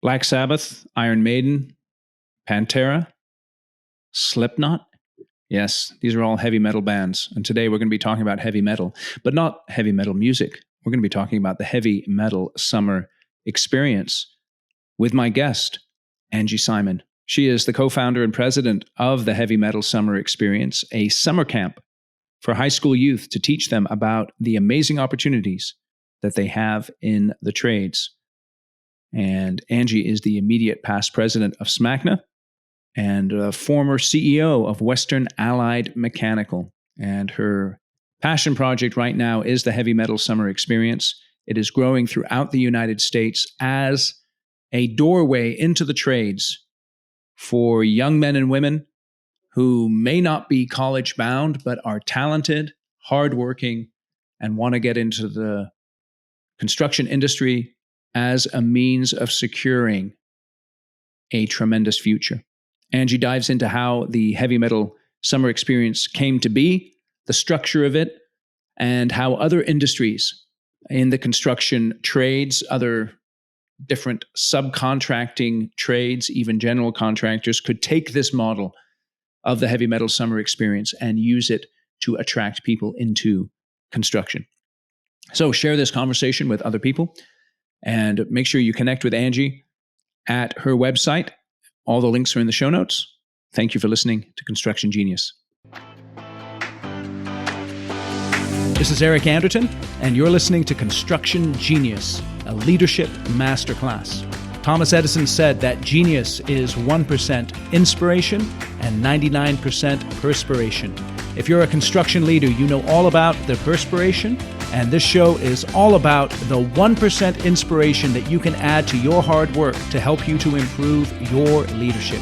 Black Sabbath, Iron Maiden, Pantera, Slipknot. Yes, these are all heavy metal bands. And today we're going to be talking about heavy metal, but not heavy metal music. We're going to be talking about the heavy metal summer experience with my guest, Angie Simon. She is the co-founder and president of the Heavy Metal Summer Experience, a summer camp for high school youth to teach them about the amazing opportunities that they have in the trades. And Angie is the immediate past president of SMACNA and a former CEO of Western Allied Mechanical. And her passion project right now is the Heavy Metal Summer Experience. It is growing throughout the United States as a doorway into the trades for young men and women who may not be college bound, but are talented, hardworking, and want to get into the construction industry as a means of securing a tremendous future. Angie dives into how the Heavy Metal Summer Experience came to be, the structure of it, and how other industries in the construction trades, other different subcontracting trades, even general contractors, could take this model of the Heavy Metal Summer Experience and use it to attract people into construction. So share this conversation with other people and make sure you connect with Angie at her website. All the links are in the show notes. Thank you for listening to Construction Genius. This is Eric Anderton, and you're listening to Construction Genius, a leadership masterclass. Thomas Edison said that genius is 1% inspiration and 99% perspiration. If you're a construction leader, you know all about the perspiration, and this show is all about the 1% inspiration that you can add to your hard work to help you to improve your leadership.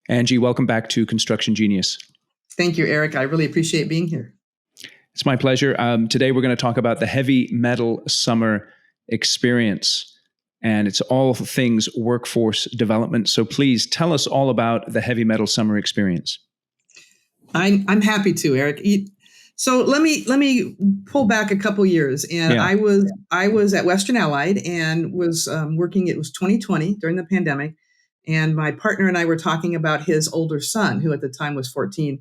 Angie, welcome back to Construction Genius. Thank you, Eric. I really appreciate being here. It's my pleasure. Today we're going to talk about the Heavy Metal Summer Experience, and it's all things workforce development. So please tell us all about the Heavy Metal Summer Experience. I'm happy to, Eric. So let me pull back a couple years, and yeah. I was at Western Allied and was working. It was 2020 during the pandemic, and my partner and I were talking about his older son, who at the time was 14,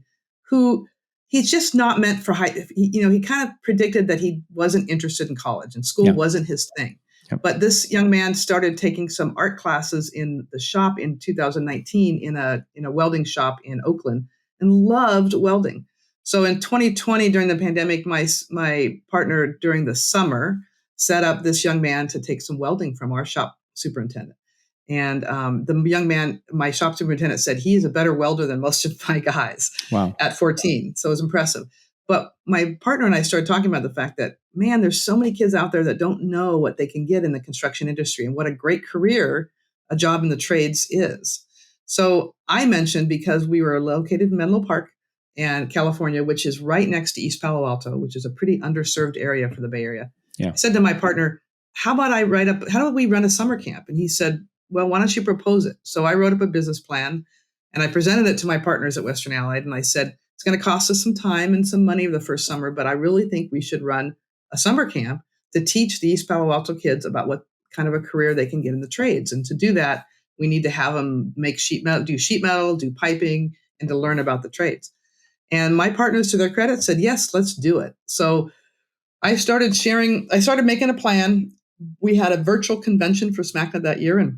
who he's just not meant for high. He kind of predicted that he wasn't interested in college and school wasn't his thing. Yep. But this young man started taking some art classes in the shop in 2019 in a welding shop in Oakland and loved welding. So in 2020, during the pandemic, my partner during the summer set up this young man to take some welding from our shop superintendent. And the young man, my shop superintendent, said he is a better welder than most of my guys. Wow. At 14. So it was impressive. But my partner and I started talking about the fact that, man, there's so many kids out there that don't know what they can get in the construction industry and what a great career a job in the trades is. So I mentioned, because we were located in Menlo Park and California, which is right next to East Palo Alto, which is a pretty underserved area for the Bay Area. Yeah. I said to my partner, how do we run a summer camp? And he said, well, why don't you propose it? So I wrote up a business plan and I presented it to my partners at Western Allied. And I said, it's going to cost us some time and some money the first summer, but I really think we should run a summer camp to teach the East Palo Alto kids about what kind of a career they can get in the trades. And to do that, we need to have them make sheet metal, do piping, and to learn about the trades. And my partners, to their credit, said, yes, let's do it. So I started making a plan. We had a virtual convention for SMACNA that year, and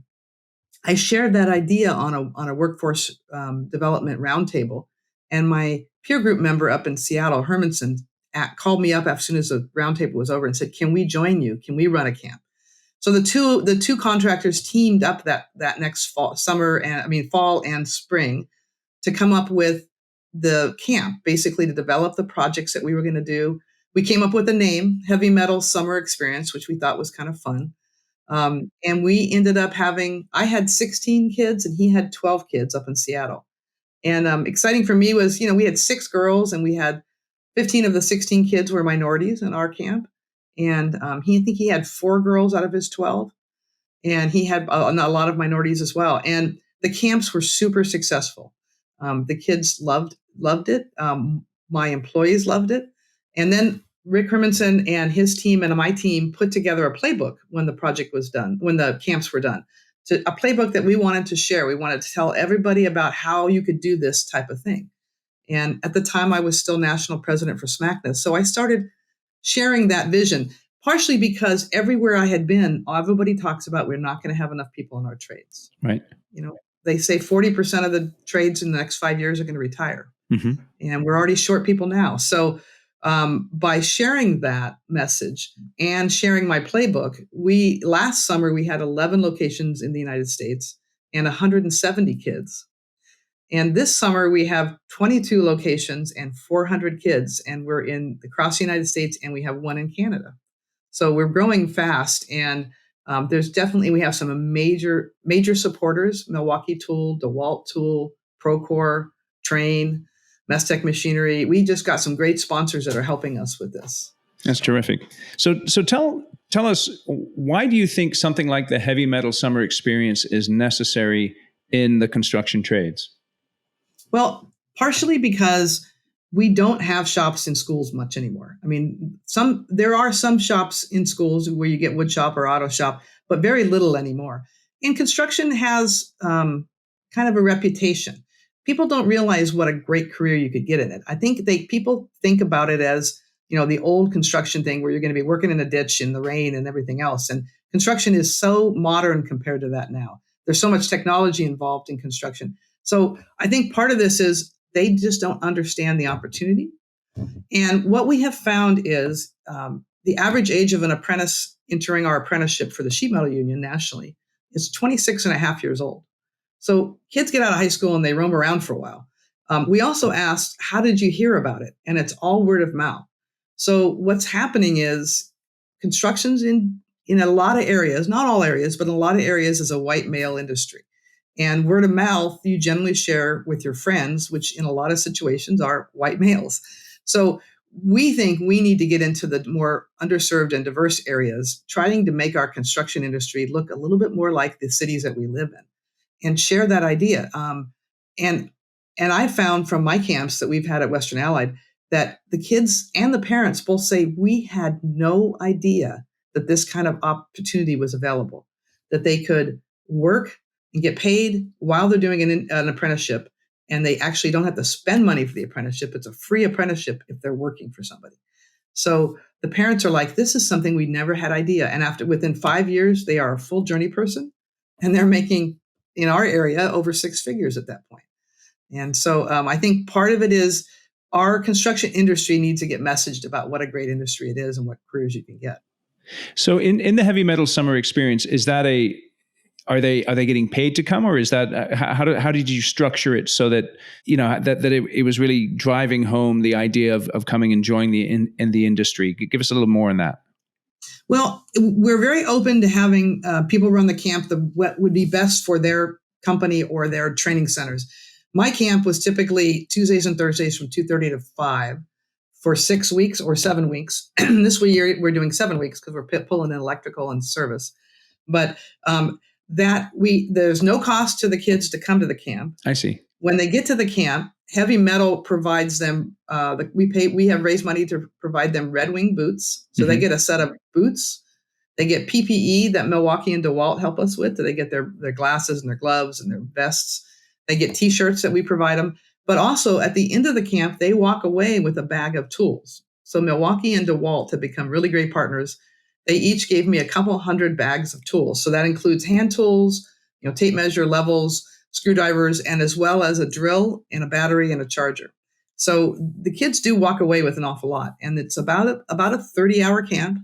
I shared that idea on a workforce development roundtable. And my peer group member up in Seattle, Hermanson, called me up as soon as the roundtable was over and said, can we join you? Can we run a camp? So the two contractors teamed up that next fall and spring to come up with the camp, basically to develop the projects that we were going to do. We came up with a name, Heavy Metal Summer Experience, which we thought was kind of fun. And we ended up I had 16 kids and he had 12 kids up in Seattle. And exciting for me was, we had 6 girls and we had 15 of the 16 kids were minorities in our camp. And I think he had 4 girls out of his 12. And he had a lot of minorities as well. And the camps were super successful. The kids loved it. My employees loved it. And then Rick Hermanson and his team and my team put together a playbook when the project was done, when the camps were done. A playbook that we wanted to share. We wanted to tell everybody about how you could do this type of thing. And at the time, I was still national president for SmackNess. So I started sharing that vision, partially because everywhere I had been, everybody talks about we're not going to have enough people in our trades. Right. They say 40% of the trades in the next 5 years are going to retire. Mm-hmm. And we're already short people now. So by sharing that message and sharing my playbook, last summer we had 11 locations in the United States and 170 kids. And this summer we have 22 locations and 400 kids, and we're across the United States, and we have one in Canada. So we're growing fast, and we have some major supporters: Milwaukee Tool, DeWalt Tool, Procore, Train, Mestec Machinery. We just got some great sponsors that are helping us with this. That's terrific. So tell us, why do you think something like the heavy metal summer experience is necessary in the construction trades? Well, partially because we don't have shops in schools much anymore. I mean, there are some shops in schools where you get wood shop or auto shop, but very little anymore. And construction has kind of a reputation. People don't realize what a great career you could get in it. I think people think about it as, the old construction thing where you're going to be working in a ditch in the rain and everything else. And construction is so modern compared to that now. There's so much technology involved in construction. So I think part of this is they just don't understand the opportunity. And what we have found is the average age of an apprentice entering our apprenticeship for the sheet metal union nationally is 26 and a half years old. So kids get out of high school and they roam around for a while. We also asked, how did you hear about it? And it's all word of mouth. So what's happening is construction's in a lot of areas, not all areas, but in a lot of areas is a white male industry. And word of mouth, you generally share with your friends, which in a lot of situations are white males. So we think we need to get into the more underserved and diverse areas, trying to make our construction industry look a little bit more like the cities that we live in and share that idea. And I found from my camps that we've had at Western Allied that the kids and the parents both say, we had no idea that this kind of opportunity was available, that they could work and get paid while they're doing an apprenticeship. And they actually don't have to spend money for the apprenticeship. It's a free apprenticeship if they're working for somebody. So the parents are like, this is something we never had idea. And within 5 years, they are a full journey person, and they're making, in our area, over 6 figures at that point. And so I think part of it is our construction industry needs to get messaged about what a great industry it is and what careers you can get. So in the heavy metal summer experience, is that are they getting paid to come, or is that how did you structure it so that it was really driving home the idea of coming and joining in the industry? Give us a little more on that. Well, we're very open to having people run the camp what would be best for their company or their training centers. My camp was typically Tuesdays and Thursdays from 2:30 to 5 for 6 weeks or 7 weeks. This year we're doing 7 weeks because we're pulling in electrical and service. But there's no cost to the kids to come to the camp. I see. When they get to the camp, Heavy Metal provides them. We have raised money to provide them Red Wing boots, so they get a set of boots. They get PPE that Milwaukee and DeWalt help us with. So they get their glasses and their gloves and their vests. They get T-shirts that we provide them. But also at the end of the camp, they walk away with a bag of tools. So Milwaukee and DeWalt have become really great partners. They each gave me a couple hundred bags of tools. So that includes hand tools, tape measure, levels, screwdrivers, and as well as a drill and a battery and a charger. So the kids do walk away with an awful lot. And it's about a 30-hour camp.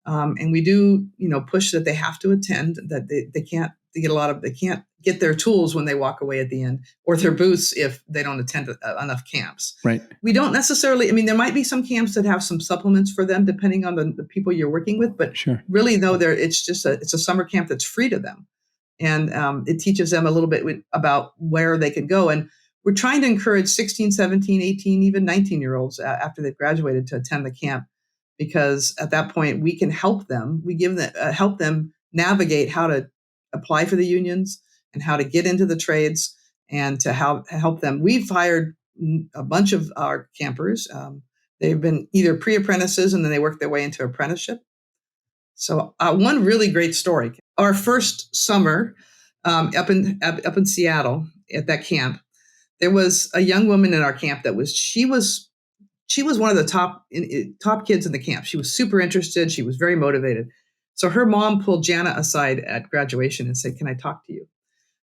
And we do, push that they have to attend, that they can't they can't get their tools when they walk away at the end, or their boots if they don't attend enough camps. Right. We don't necessarily, there might be some camps that have some supplements for them depending on the people you're working with, but sure. Really though, it's a summer camp that's free to them. And it teaches them a little bit about where they could go. And we're trying to encourage 16, 17, 18, even 19-year-olds after they've graduated to attend the camp, because at that point we can help them. We help them navigate how to apply for the unions and how to get into the trades and to help them. We've hired a bunch of our campers. They've been either pre-apprentices and then they work their way into apprenticeship. So one really great story. Our first summer up in Seattle at that camp, there was a young woman in our camp she was one of the top kids in the camp. She was super interested. She was very motivated. So her mom pulled Jana aside at graduation and said, "Can I talk to you?"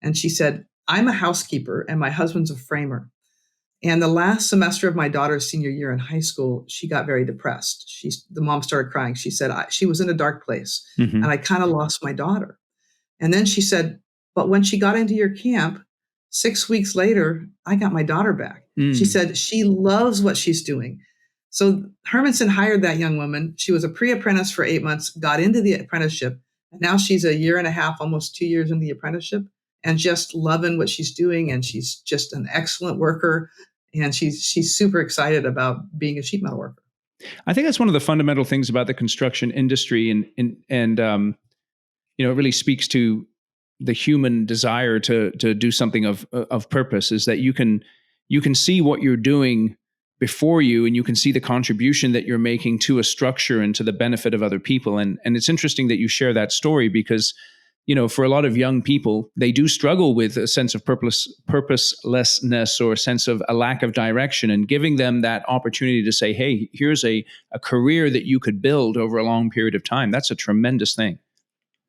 And she said, "I'm a housekeeper and my husband's a framer. And the last semester of my daughter's senior year in high school, she got very depressed. The mom started crying. She said, she was in a dark place Mm-hmm. and I kind of lost my daughter." And then she said, "But when she got into your camp, 6 weeks later, I got my daughter back." She said she loves what she's doing. So Hermanson hired that young woman. She was a pre-apprentice for 8 months, got into the apprenticeship. And now she's a year and a half, almost 2 years in the apprenticeship and just loving what she's doing. And she's just an excellent worker. And she's super excited about being a sheet metal worker. I think that's one of the fundamental things about the construction industry, and it really speaks to the human desire to do something of purpose. Is that you can see what you're doing before you, and you can see the contribution that you're making to a structure and to the benefit of other people. And it's interesting that you share that story because, for a lot of young people, they do struggle with a sense of purposelessness or a sense of a lack of direction, and giving them that opportunity to say, hey, here's a career that you could build over a long period of time. That's a tremendous thing.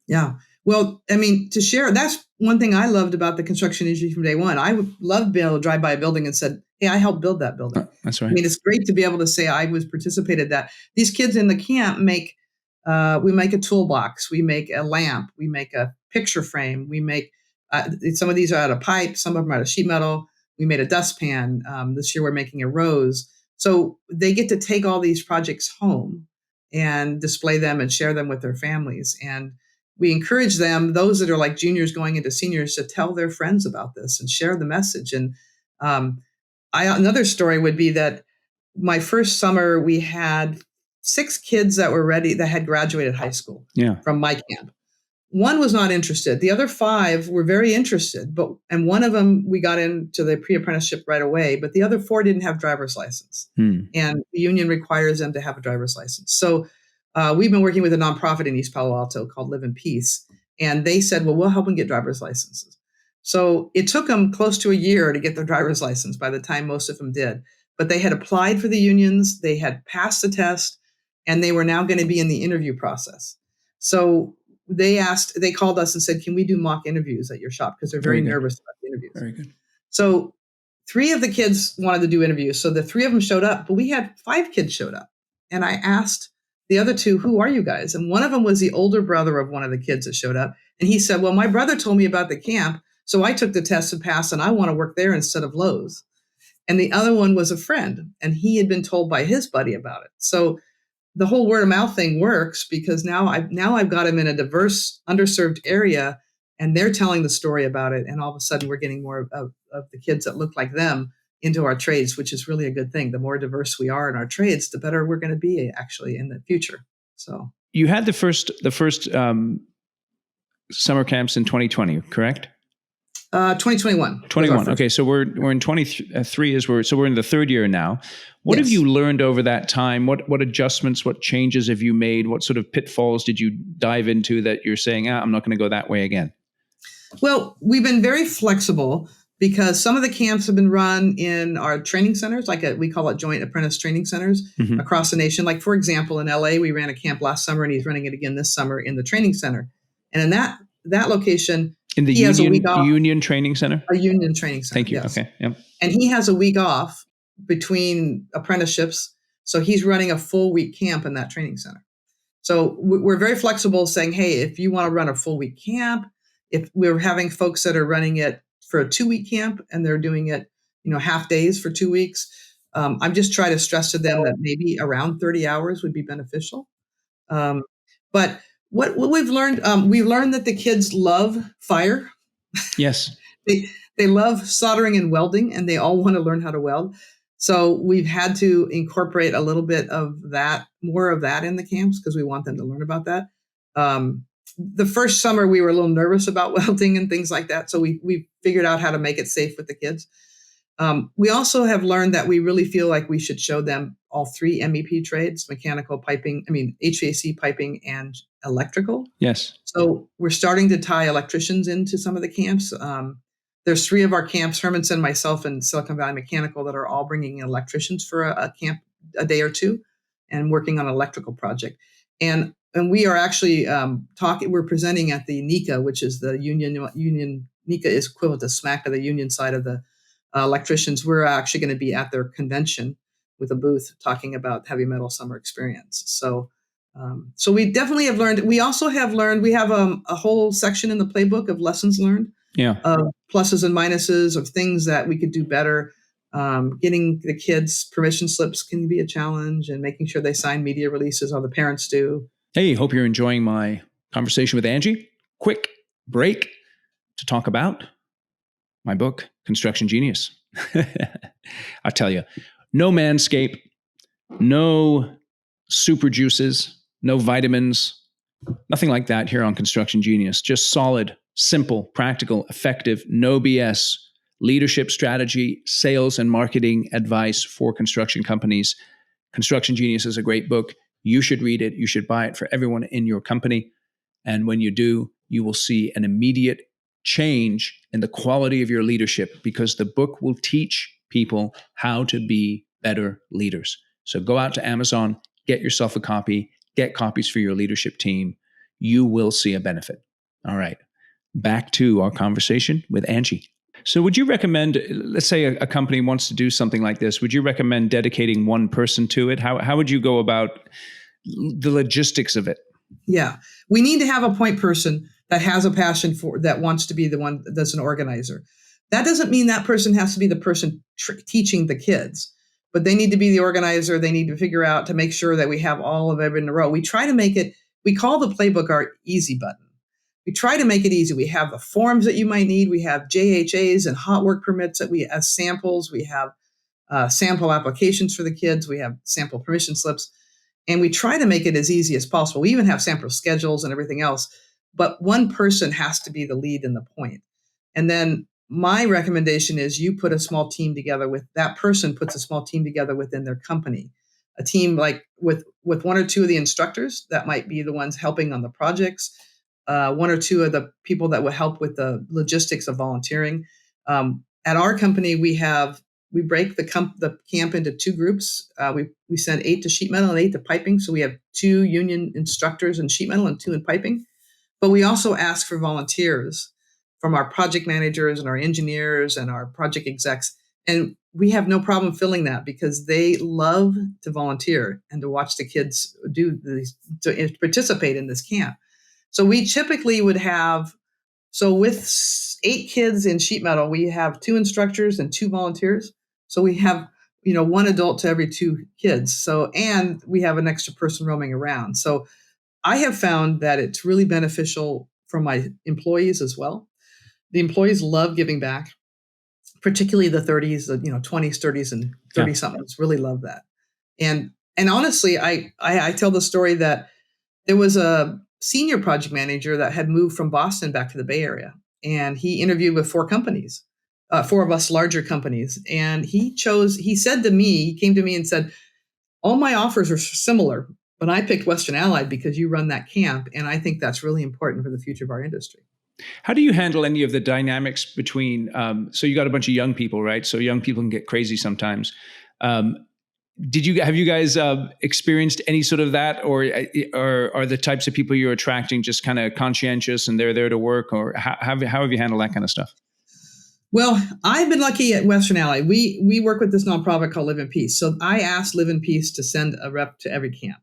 Yeah. Well, I mean, to share, that's one thing I loved about the construction industry from day one. I would love being able to drive by a building and said, "Hey, I helped build that building." That's right. I mean, it's great to be able to say I was participated that. These kids in the camp we make a toolbox, we make a lamp, we make a picture frame, we make, some of these are out of pipe, some of them are out of sheet metal. We made a dustpan. This year we're making a rose. So they get to take all these projects home and display them and share them with their families. And we encourage them, those that are like juniors going into seniors, to tell their friends about this and share the message. And another story would be that my first summer, we had 6 kids that were ready, that had graduated high school from my camp. One was not interested. The other 5 were very interested, and one of them, we got into the pre-apprenticeship right away, but the other 4 didn't have driver's license. And the union requires them to have a driver's license. So we've been working with a nonprofit in East Palo Alto called Live in Peace. And they said, well, we'll help them get driver's licenses. So it took them close to a year to get their driver's license by the time most of them did. But they had applied for the unions, they had passed the test, and they were now going to be in the interview process. So they called us and said, "Can we do mock interviews at your shop?" Because they're very nervous about the interviews. Very good. So 3 of the kids wanted to do interviews. So the 3 of them showed up, but we had 5 kids showed up. And I asked the other 2, "Who are you guys?" And one of them was the older brother of one of the kids that showed up. And he said, "Well, my brother told me about the camp, so I took the test and passed, and I want to work there instead of Lowe's." And the other one was a friend, and he had been told by his buddy about it. So the whole word of mouth thing works because now I've got him in a diverse, underserved area, and they're telling the story about it. And all of a sudden, we're getting more of the kids that look like them into our trades, which is really a good thing. The more diverse we are in our trades, the better we're going to be actually in the future. So you had the first summer camps in 2020, correct? 2021. 21. Okay, so we're in 23 we're in the 3rd year now. What have you learned over that time? What adjustments, what changes have you made? What sort of pitfalls did you dive into that you're saying, I'm not going to go that way again? Well, we've been very flexible because some of the camps have been run in our training centers, we call it joint apprentice training centers across the nation. Like, for example, in LA, we ran a camp last summer and he's running it again this summer in the training center. And in that location, in the union training center? A union training center. Thank you. Yes. Okay. Yep. And he has a week off between apprenticeships. So he's running a full week camp in that training center. So we're very flexible, saying, hey, if you want to run a full week camp, if we're having folks that are running it for a 2-week camp and they're doing it, half days for 2 weeks, I'm just trying to stress to them that maybe around 30 hours would be beneficial. But what we've learned that the kids love fire. Yes. They love soldering and welding, and they all want to learn how to weld. So we've had to incorporate a little bit of that, more of that in the camps because we want them to learn about that. The first summer we were a little nervous about welding and things like that. So we figured out how to make it safe with the kids. We also have learned that we really feel like we should show them all three MEP trades: mechanical, HVAC, piping, and electrical. Yes. So we're starting to tie electricians into some of the camps. There's three of our camps, Hermanson, myself, and Silicon Valley Mechanical, that are all bringing in electricians for a camp a day or two and working on an electrical project. And we are actually we're presenting at the NECA, which is the union. NECA is equivalent to SMACA, the union side of the electricians. We're actually going to be at their convention with a booth talking about heavy metal summer experience. So we definitely have learned. We also have learned, we have a whole section in the playbook of lessons learned, of pluses and minuses, of things that we could do better. Getting the kids permission slips can be a challenge, and making sure they sign media releases, or the parents do. Hey, hope you're enjoying my conversation with Angie. Quick break to talk about my book, Construction Genius. I tell you, no Manscaped, no super juices, no vitamins, nothing like that here on Construction Genius. Just solid, simple, practical, effective, no BS leadership strategy, sales, and marketing advice for construction companies. Construction Genius is a great book. You should read it. You should buy it for everyone in your company. And when you do, you will see an immediate change in the quality of your leadership, because the book will teach people how to be better leaders. So go out to Amazon, get yourself a copy, get copies for your leadership team. You will see a benefit. All right, back to our conversation with Angie. So would you recommend, let's say a company wants to do something like this, would you recommend dedicating one person to it? How would you go about the logistics of it? Yeah, we need to have a point person that has a passion that wants to be the one that's an organizer. That doesn't mean that person has to be the person teaching the kids, but they need to be the organizer. They need to figure out to make sure that we have all of it in a row. We try to make it, we call the playbook our easy button. We try to make it easy. We have the forms that you might need. We have JHAs and hot work permits that we as samples. We have sample applications for the kids. We have sample permission slips. And we try to make it as easy as possible. We even have sample schedules and everything else. But one person has to be the lead in the point. And then my recommendation is you put a small team together with that person, puts a small team together within their company. A team like with one or two of the instructors that might be the ones helping on the projects. One or two of the people that will help with the logistics of volunteering. At our company, we break the camp into two groups. We send 8 to sheet metal and 8 to piping. So we have 2 union instructors in sheet metal and 2 in piping. But we also ask for volunteers from our project managers and our engineers and our project execs. And we have no problem filling that, because they love to volunteer and to watch the kids to participate in this camp. So we typically would have, with 8 kids in sheet metal, we have 2 instructors and 2 volunteers. So we have, 1 adult to every 2 kids. So, and we have an extra person roaming around. So I have found that it's really beneficial for my employees as well. The employees love giving back, particularly the 30s, 20s, 30s, and 30 somethings really love that. And honestly, I tell the story that there was a senior project manager that had moved from Boston back to the Bay Area, and he interviewed with 4 companies, 4 of us larger companies. And he came to me and said, all my offers are similar, but I picked Western Allied because you run that camp. And I think that's really important for the future of our industry. How do you handle any of the dynamics between, so you got a bunch of young people, right? So young people can get crazy sometimes. Have you guys experienced any sort of that, or are the types of people you're attracting just kind of conscientious and they're there to work, or how have you handled that kind of stuff? Well, I've been lucky at Western Ally. We work with this nonprofit called Live in Peace. So I asked Live in Peace to send a rep to every camp,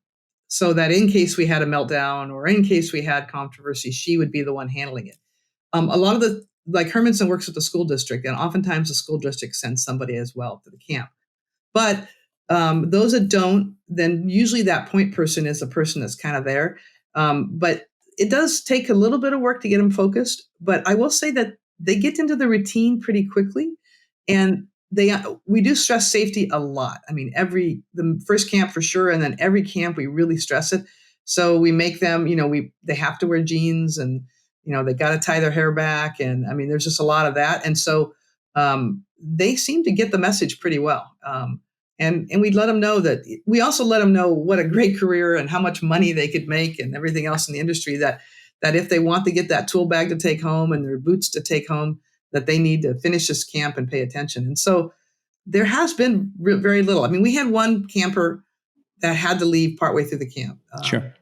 so that in case we had a meltdown or in case we had controversy, she would be the one handling it. A lot of like Hermanson works with the school district, and oftentimes the school district sends somebody as well to the camp. But those that don't, then usually that point person is the person that's kind of there. But it does take a little bit of work to get them focused. But I will say that they get into the routine pretty quickly, and we do stress safety a lot. I mean, the first camp for sure, and then every camp we really stress it. So we make them, they have to wear jeans, and they got to tie their hair back, and I mean, there's just a lot of that. And so they seem to get the message pretty well. And we'd let them know that we also let them know what a great career and how much money they could make and everything else in the industry, that if they want to get that tool bag to take home and their boots to take home, that they need to finish this camp and pay attention. And so there has been very little. I mean, we had one camper that had to leave partway through the camp. Sure.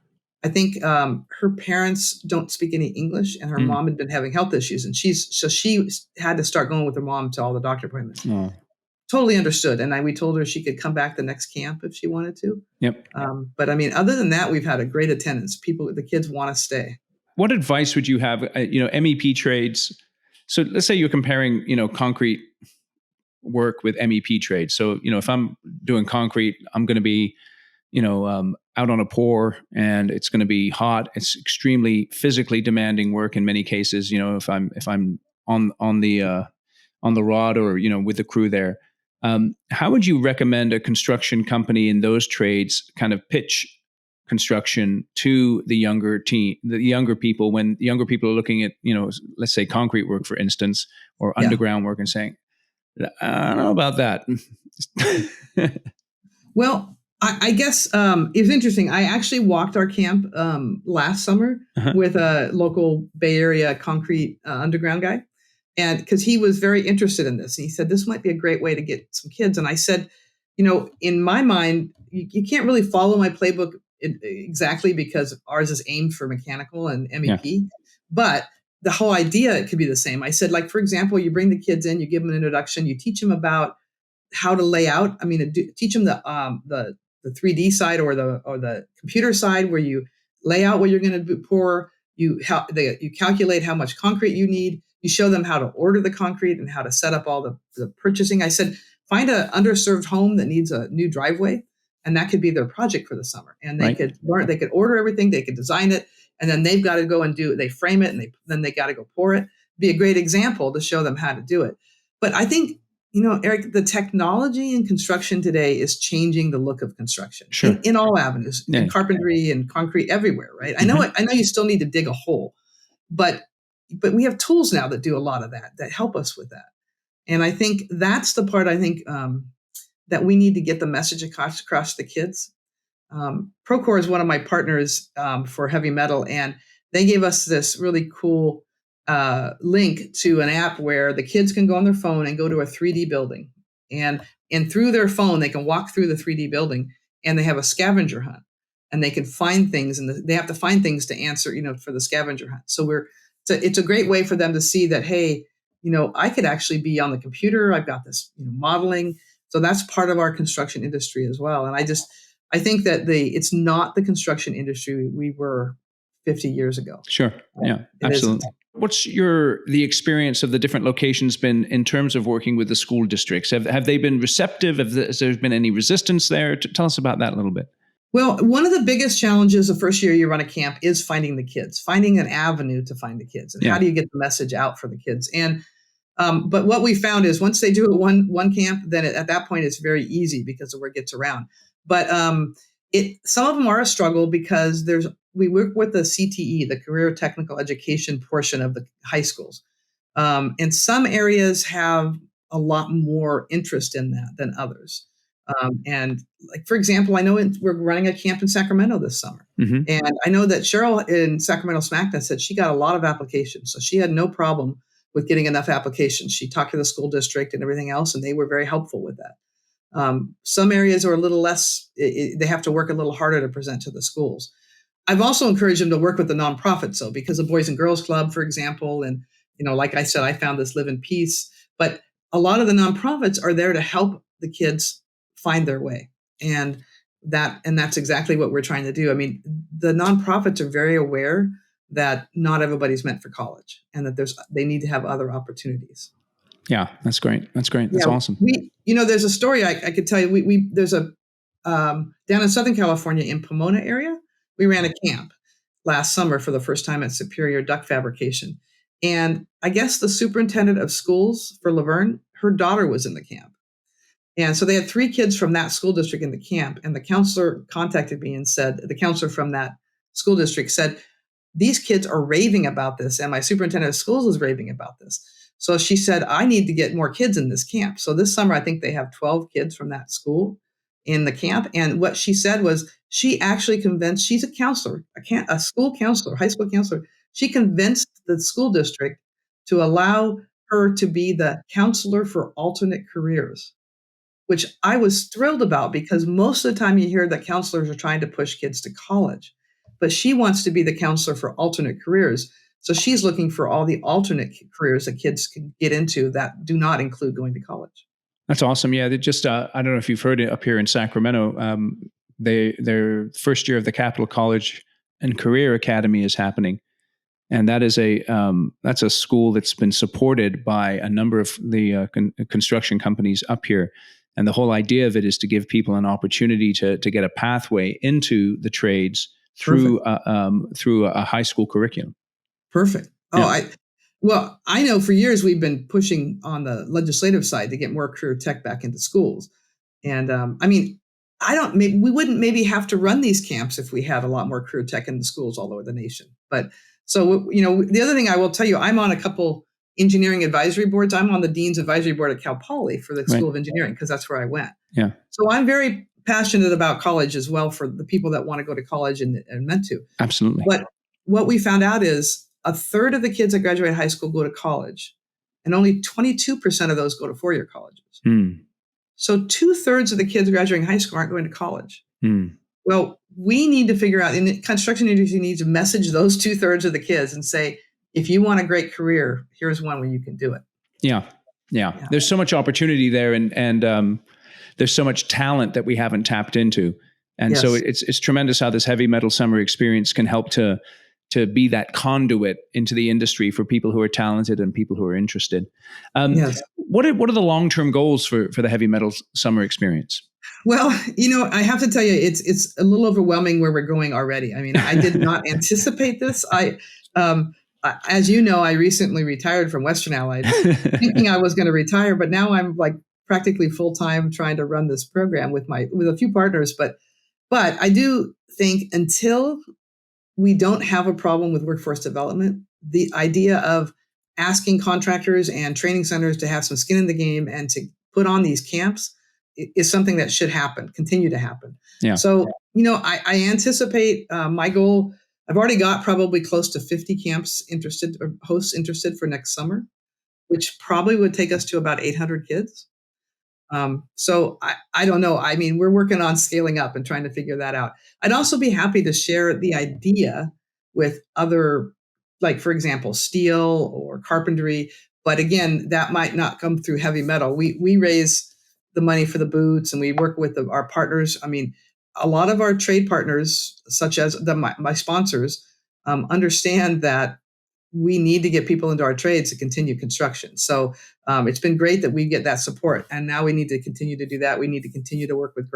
I think her parents don't speak any English, and her mom had been having health issues, and she had to start going with her mom to all the doctor appointments. Oh. Totally understood, and we told her she could come back the next camp if she wanted to. Yep. But I mean, other than that, we've had a great attendance. The kids want to stay. What advice would you have? MEP trades. So let's say you're comparing, concrete work with MEP trades. So if I'm doing concrete, I'm going to be out on a pour, and it's going to be hot. It's extremely physically demanding work in many cases. If I'm on the rod or with the crew there, how would you recommend a construction company in those trades kind of pitch construction to the younger people, when the younger people are looking at let's say concrete work, for instance, or underground work, and saying, I don't know about that. Well, I guess it's interesting. I actually walked our camp last summer with a local Bay Area concrete underground guy, and because he was very interested in this, and he said this might be a great way to get some kids. And I said, in my mind, you can't really follow my playbook exactly, because ours is aimed for mechanical and MEP, but the whole idea could be the same. I said, like, for example, you bring the kids in, you give them an introduction, you teach them about how to lay out. I mean, teach them the 3D side or the computer side, where you lay out what you're going to pour. You calculate how much concrete you need. You show them how to order the concrete and how to set up all the purchasing. I said, find an underserved home that needs a new driveway, and that could be their project for the summer. And they could learn, they could order everything, they could design it, and then they've got to go and they frame it, and then they got to go pour it. Be a great example to show them how to do it. But I think, Eric, the technology in construction today is changing the look of construction in all avenues, in carpentry and concrete, everywhere, right? I know you still need to dig a hole, but we have tools now that do a lot of that help us with that. And I think that's the part that we need to get the message across to the kids. Procore is one of my partners for heavy metal, and they gave us this really cool link to an app where the kids can go on their phone and go to a 3D building, and through their phone they can walk through the 3D building, and they have a scavenger hunt, and they can find things, and they have to find things to answer, for the scavenger hunt. So it's a great way for them to see that, hey, I could actually be on the computer. I've got this modeling. So that's part of our construction industry as well. And I think that it's not the construction industry we were 50 years ago. Sure. Yeah, absolutely. What's the experience of the different locations been in terms of working with the school districts? Have they been receptive? Has there been any resistance there? Tell us about that a little bit. Well, one of the biggest challenges the first year you run a camp is finding the kids, finding an avenue to find the kids. And how do you get the message out for the kids? And but what we found is once they do it one camp, then at that point it's very easy because the word gets around. But some of them are a struggle because we work with the CTE, the Career Technical Education portion of the high schools. And some areas have a lot more interest in that than others. And like, for example, I know we're running a camp in Sacramento this summer. And I know that Cheryl in Sacramento SmackDown said she got a lot of applications. So she had no problem with getting enough applications. She talked to the school district and everything else, and they were very helpful with that. Some areas are a little less, they have to work a little harder to present to the schools. I've also encouraged them to work with the nonprofits, though, because the Boys and Girls Club, for example, and, like I said, I found this Live in Peace, but a lot of the nonprofits are there to help the kids find their way. And that's exactly what we're trying to do. I mean, the nonprofits are very aware that not everybody's meant for college, and that they need to have other opportunities. Yeah, that's great. That's awesome. There's a story I could tell you. There's a down in Southern California in Pomona area, we ran a camp last summer for the first time at Superior Duct Fabrication. And I guess the superintendent of schools for Laverne, her daughter was in the camp. And so they had 3 kids from that school district in the camp. And the counselor contacted me and said, the counselor from that school district said, these kids are raving about this. And my superintendent of schools is raving about this. So she said, I need to get more kids in this camp. So this summer, I think they have 12 kids from that school in the camp. And what she said was she actually convinced, she's a counselor, a school counselor, high school counselor. She convinced the school district to allow her to be the counselor for alternate careers, which I was thrilled about because most of the time you hear that counselors are trying to push kids to college, but she wants to be the counselor for alternate careers. So she's looking for all the alternate careers that kids can get into that do not include going to college. That's awesome. Yeah, they just I don't know if you've heard it up here in Sacramento. Their first year of the Capital College and Career Academy is happening, and that is that's a school that's been supported by a number of the construction companies up here. And the whole idea of it is to give people an opportunity to get a pathway into the trades through through a high school curriculum. Perfect. Yeah. I know for years we've been pushing on the legislative side to get more career tech back into schools. And we wouldn't maybe have to run these camps if we had a lot more career tech in the schools all over the nation. But so, the other thing I will tell you, I'm on a couple engineering advisory boards. I'm on the Dean's Advisory Board at Cal Poly for the School of Engineering because that's where I went. Yeah. So I'm very passionate about college as well for the people that want to go to college and meant to. Absolutely. But what we found out is a third of the kids that graduate high school go to college, and only 22% of those go to four-year colleges. So 2/3 of the kids graduating high school aren't going to college. Well, we need to figure out, and the construction industry needs to message those 2/3 of the kids and say, if you want a great career, here's one where you can do it. Yeah. There's so much opportunity there, and there's so much talent that we haven't tapped into. And so it's tremendous how this heavy metal summer experience can help to be that conduit into the industry for people who are talented and people who are interested. What are the long-term goals for the heavy metal summer experience? Well, I have to tell you, it's a little overwhelming where we're going already. I mean, I did not anticipate this. As you know, I recently retired from Western Allied, thinking I was going to retire, but now I'm like practically full-time trying to run this program with a few partners. But I do think until we don't have a problem with workforce development, the idea of asking contractors and training centers to have some skin in the game and to put on these camps is something that should continue to happen. Yeah. So, I anticipate my goal. I've already got probably close to 50 camps interested or hosts interested for next summer, which probably would take us to about 800 kids. So I don't know. I mean, we're working on scaling up and trying to figure that out. I'd also be happy to share the idea with other, like, for example, steel or carpentry. But again, that might not come through heavy metal. We raise the money for the boots and we work with our partners. I mean, a lot of our trade partners, such as my sponsors, understand that we need to get people into our trades to continue construction. So it's been great that we get that support. And now we need to continue to do that. We need to continue to work with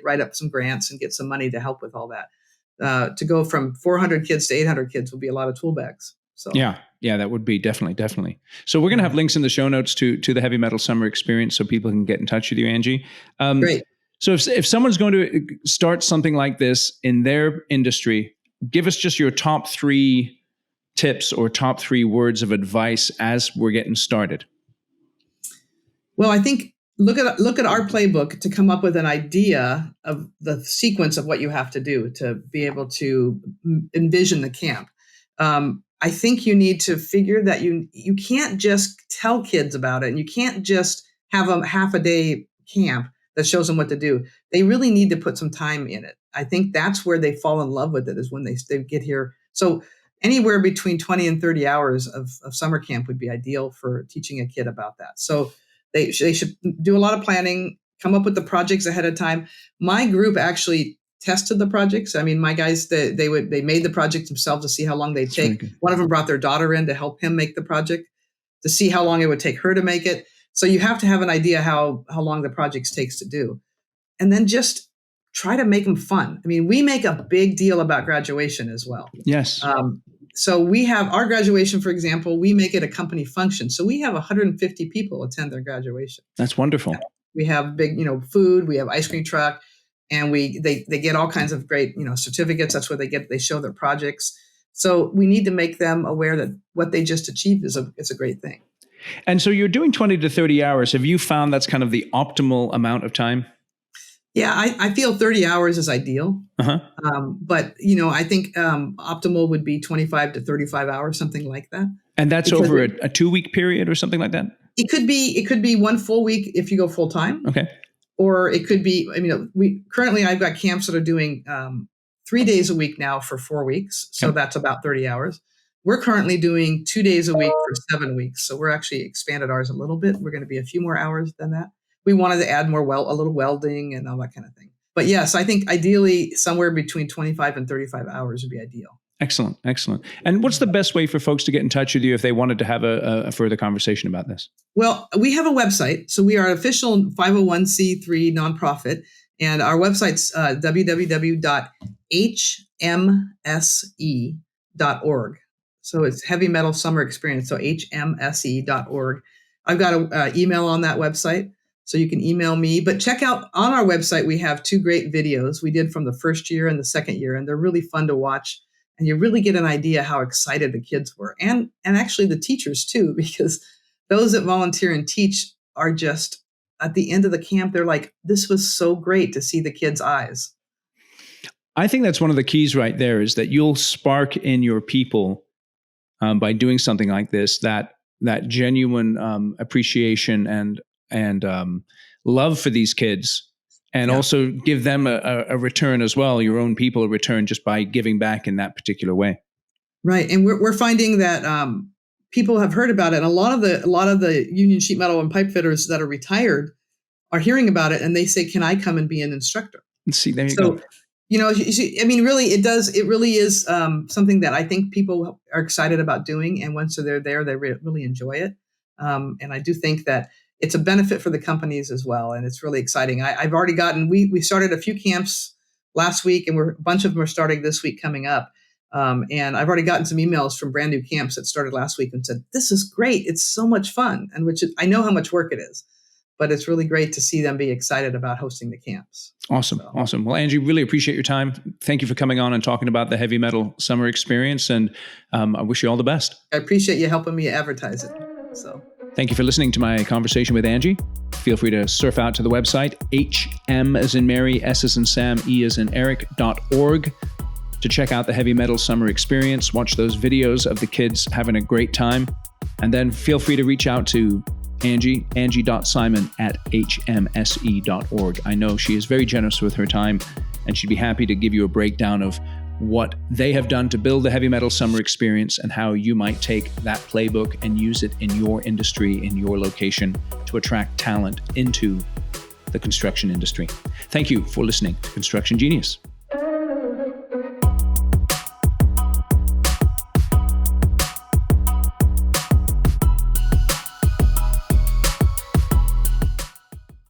write up some grants and get some money to help with all that. To go from 400 kids to 800 kids will be a lot of tool bags. So yeah, that would be definitely. So we're going to have links in the show notes to the heavy metal summer experience so people can get in touch with you, Angie. Great. So if someone's going to start something like this in their industry, give us just your top 3 tips or top 3 words of advice as we're getting started. Well, I think look at our playbook to come up with an idea of the sequence of what you have to do to be able to envision the camp. I think you need to figure that you can't just tell kids about it, and you can't just have a half a day camp that shows them what to do. They really need to put some time in it. I think that's where they fall in love with it, is when they get here. So anywhere between 20 and 30 hours of summer camp would be ideal for teaching a kid about that. So they should do a lot of planning, come up with the projects ahead of time. My group actually tested the projects. I mean, my guys, they made the project themselves to see how long they'd take. One of them brought their daughter in to help him make the project to see how long it would take her to make it. So you have to have an idea how long the project takes to do. And then just try to make them fun. I mean, we make a big deal about graduation as well. Yes. So we have our graduation, for example, we make it a company function. So we have 150 people attend their graduation. That's wonderful. We have big, food, we have ice cream truck, and they get all kinds of great, certificates. That's where they show their projects. So we need to make them aware that what they just achieved is a great thing. And so you're doing 20 to 30 hours. Have you found that's kind of the optimal amount of time? Yeah, I feel 30 hours is ideal. Uh-huh. But, I think optimal would be 25 to 35 hours, something like that. And that's Because over a 2-week period or something like that? it could be one full week if you go full time. Okay. Or it could be, I've got camps that are doing 3 days a week now for 4 weeks. So that's about 30 hours. We're currently doing 2 days a week for 7 weeks. So we're actually expanded ours a little bit. We're going to be a few more hours than that. We wanted to add more a little welding and all that kind of thing. But yes, I think ideally somewhere between 25 and 35 hours would be ideal. Excellent. Excellent. And what's the best way for folks to get in touch with you if they wanted to have a further conversation about this? Well, we have a website. So we are an official 501c3 nonprofit. And our website's www.hmse.org. So it's Heavy Metal Summer Experience. So hmse.org. I've got an email on that website. So you can email me, but check out on our website, we have 2 great videos we did from the first year and the second year, and they're really fun to watch. And you really get an idea how excited the kids were and actually the teachers too, because those that volunteer and teach are just at the end of the camp, they're like, this was so great to see the kids' eyes. I think that's one of the keys right there is that you'll spark in your people by doing something like this, that genuine appreciation and love for these kids, and also give them a return as well, your own people a return just by giving back in that particular way. Right. And we're finding that people have heard about it. And a lot of the union sheet metal and pipe fitters that are retired are hearing about it, and they say, can I come and be an instructor? Let's see, there you go. Really, it really is something that I think people are excited about doing. And once they're there, they really enjoy it. And I do think that it's a benefit for the companies as well. And it's really exciting. I've already we started a few camps last week, and a bunch of them are starting this week coming up. And I've already gotten some emails from brand new camps that started last week and said, this is great. It's so much fun. And I know how much work it is, but it's really great to see them be excited about hosting the camps. Awesome. Awesome. Well, Angie, really appreciate your time. Thank you for coming on and talking about the Heavy Metal Summer Experience. And I wish you all the best. I appreciate you helping me advertise it. So thank you for listening to my conversation with Angie. Feel free to surf out to the website, HM as in Mary, S as in Sam, E as in Eric.org to check out the Heavy Metal Summer Experience. Watch those videos of the kids having a great time. And then feel free to reach out to Angie.Simon@hmse.org. I know she is very generous with her time, and she'd be happy to give you a breakdown of what they have done to build the Heavy Metal Summer Experience and how you might take that playbook and use it in your industry, in your location, to attract talent into the construction industry. Thank you for listening to Construction Genius.